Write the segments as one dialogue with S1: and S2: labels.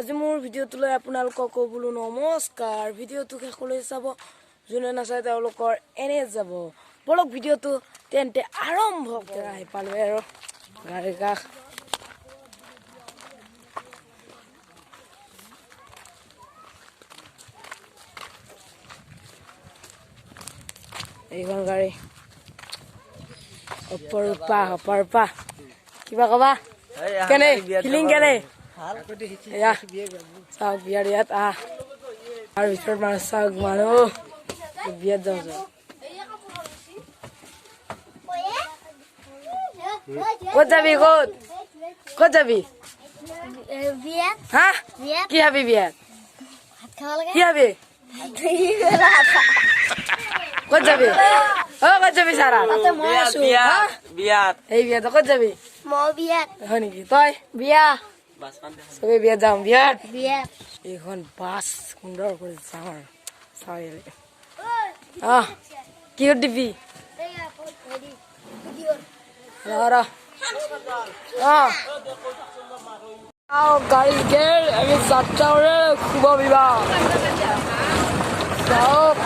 S1: আজি মোৰ ভিডিঅ'টোলৈ আপোনালোকক বোলো নমস্কাৰ। ভিডিঅ'টো শেষলৈ চাব, যোনে নাচায় তেওঁলোকৰ এনে যাব। বলক ভিডিঅ'টো তেন্তে আৰম্ভ কৰা। আহি পালো আৰু গাড়ীৰ কাষ। এইখন গাড়ী অপৰূপা কিবা কবা কেনে ফিলিং কেনে চাওক বিয়াৰ ইয়াত আৰু ভিতৰত মানুহ চাওক মানুহ বিয়াত যাওঁ ক'ত যাবি ক'ত যাবি হা কি খাবি বিয়াত কি খাবি ক'ত যাবি ক'ত যাবি চাৰা বিয়াত এই বিয়াত ক'ত যাবি হয় নেকি তই বিয়া চবে বিয়াত যাম বিয়াত এইখন বাছ সুন্দৰ কৰি যাওঁ আৰু কি দিবি গাড়ী গেল আমি যাত্ৰাৰে শুভ বিবাহ চাওক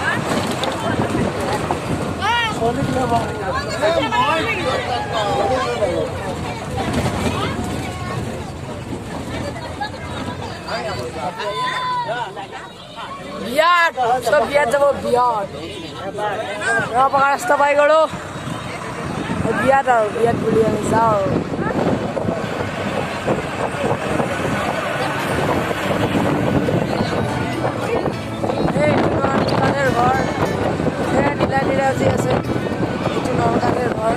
S1: বিয়াত চব বিয়াত যাব বিয়াত ৰাস্তা পাই গলো বিয়াত আৰু বিয়াত বুলি আমি যাওঁ নলকানের ঘর নীলা নীলা যে আছে এইটো নলকানের ঘর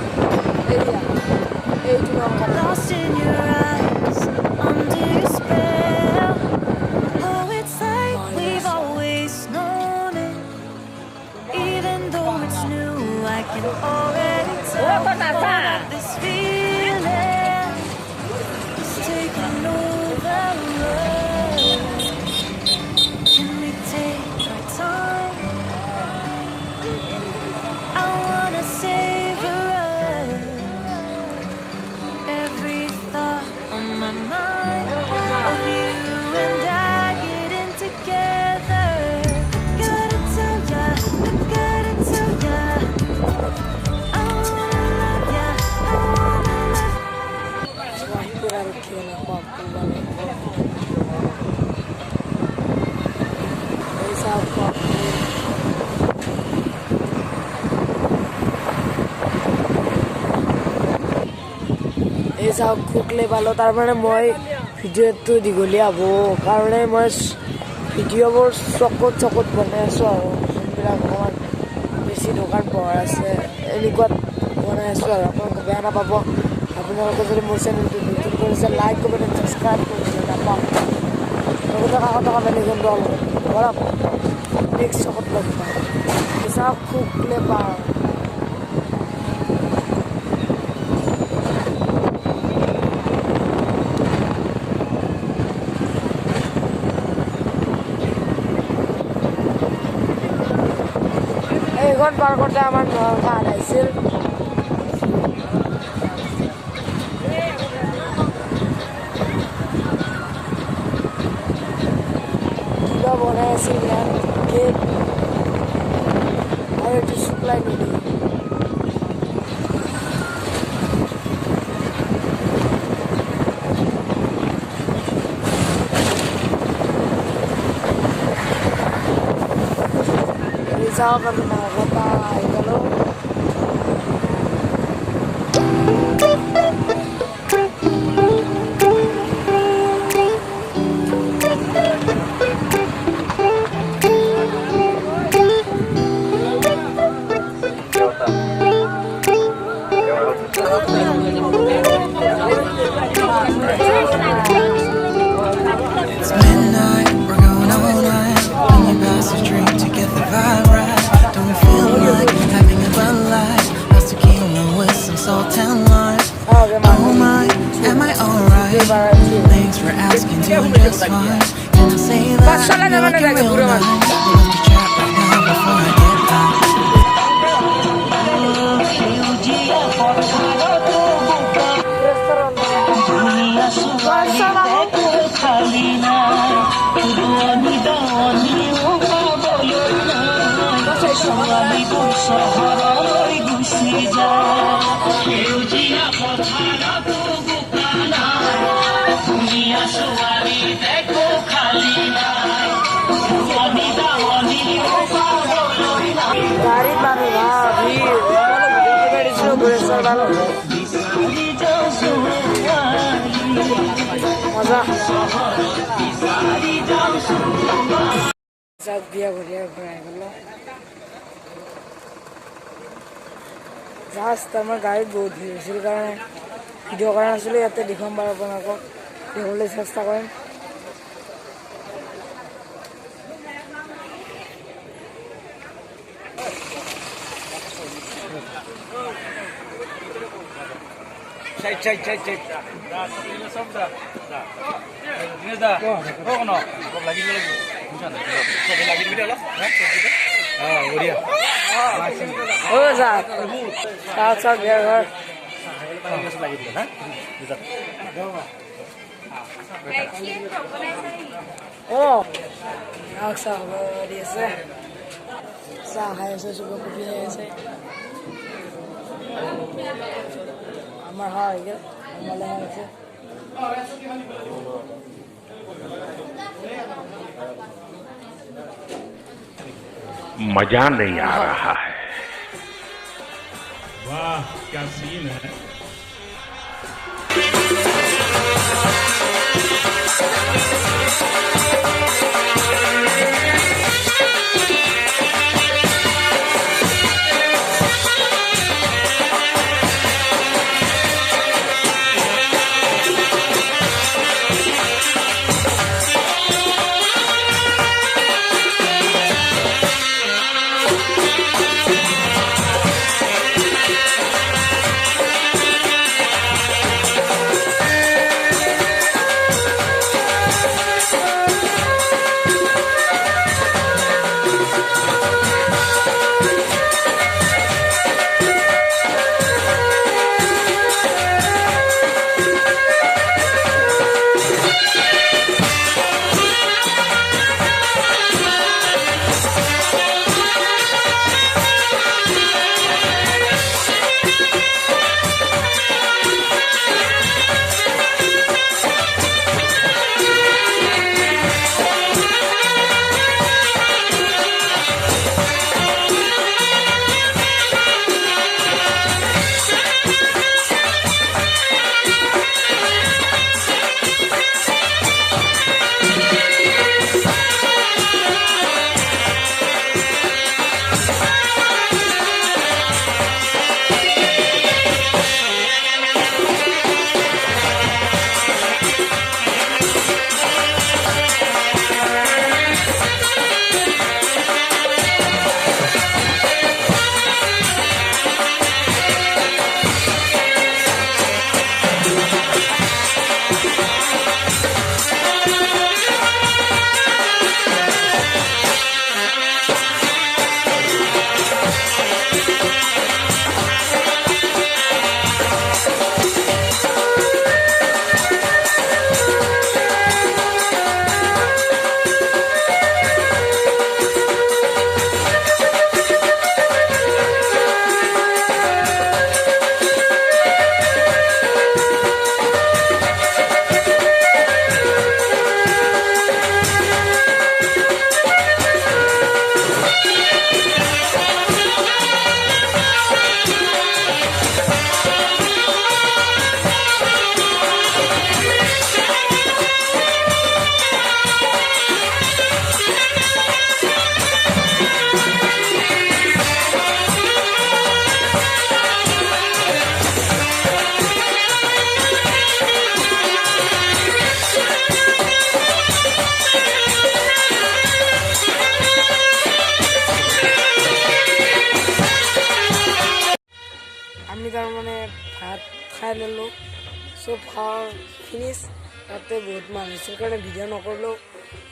S1: এইটো নলকানের এই চাওক খুকলে পালো তাৰমানে মই ভিডিঅ'টো দীঘলীয়া হ'ব কাৰণে মই ভিডিঅ'বোৰ চকুত বনাই আছোঁ আৰু যোনবিলাক অকণমান বেছি দোকান পোহাৰ আছে এনেকুৱাত বনাই আছোঁ আৰু আপোনালোকে বেয়া নাপাব। আপোনালোকে যদি মোৰ চেনেলটো ভিজিট কৰিছে লাইক কমেণ্ট ছাবস্ক্ৰাইব কৰিছে নাপাওঁ লগতে কাষত থকা বেলিখনটো অলপ কৰক নেক্সট চকুত লগ পাওঁ। চাওক খুকলে পাওঁ এইখন পাৰ কৰোঁতে আমাৰ নলকা আহিছিল কিবা বনাই আছিল ইয়াত গেট আৰু এইটো চুপ্লাই নিদি যাওক আমি নগতা আহি গ'লো
S2: Thanks for asking, doing just fine. Can I say that? You're looking real nice. We'll have to chat right now before I get high.
S1: Restaurant. গাড়ি পাবে ভাবি ভিডিও বেড়েছিল ঘুরেশ্বর ভালো মজা সব দিয়া ঘুরিয়া ঘুরাই গেল জাস্ট আমার গাড়িত বহুত ভিড় হৈছিল কাৰণে ভিডিঅ' কৰা নাছিলোঁ ইয়াতে দেখুৱাম বাৰু আপোনালোকক দেখাবলৈ চেষ্টা কৰিম
S3: Cek. Ini dah. Oh, no. Kau lagi. Bukan. Kau lagi video lah. Ah, dia.
S1: हो जा साथ गया घर
S3: Lagi dia, ha?
S1: ओ आक्सा हो दिएছে सा खाइ আছে সুগো কপি খাই আছে আমার হয় গেল আমালে আছে
S4: मजा नहीं आ रहा है
S5: वाह क्या सीन है
S1: ভাত খাই ল'লোঁ চব খাওঁ ফিনিছ তাতে বহুত মানুহ আছিল কাৰণে ভিডিঅ' নকৰিলোঁ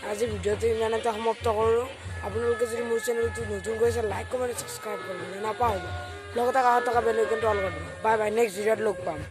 S1: আজি ভিডিঅ'টো ইমানতে সমাপ্ত কৰোঁ আপোনালোকে যদি মোৰ চেনেলটো নতুন কৰিছে লাইক কমেণ্ট ছাবস্ক্ৰাইব কৰিব নাপাহৰিব লগতে কাষত থকা বেল আইকনটো অল কৰি দিব বাই বাই নেক্সট ভিডিঅ'ত লগ পাম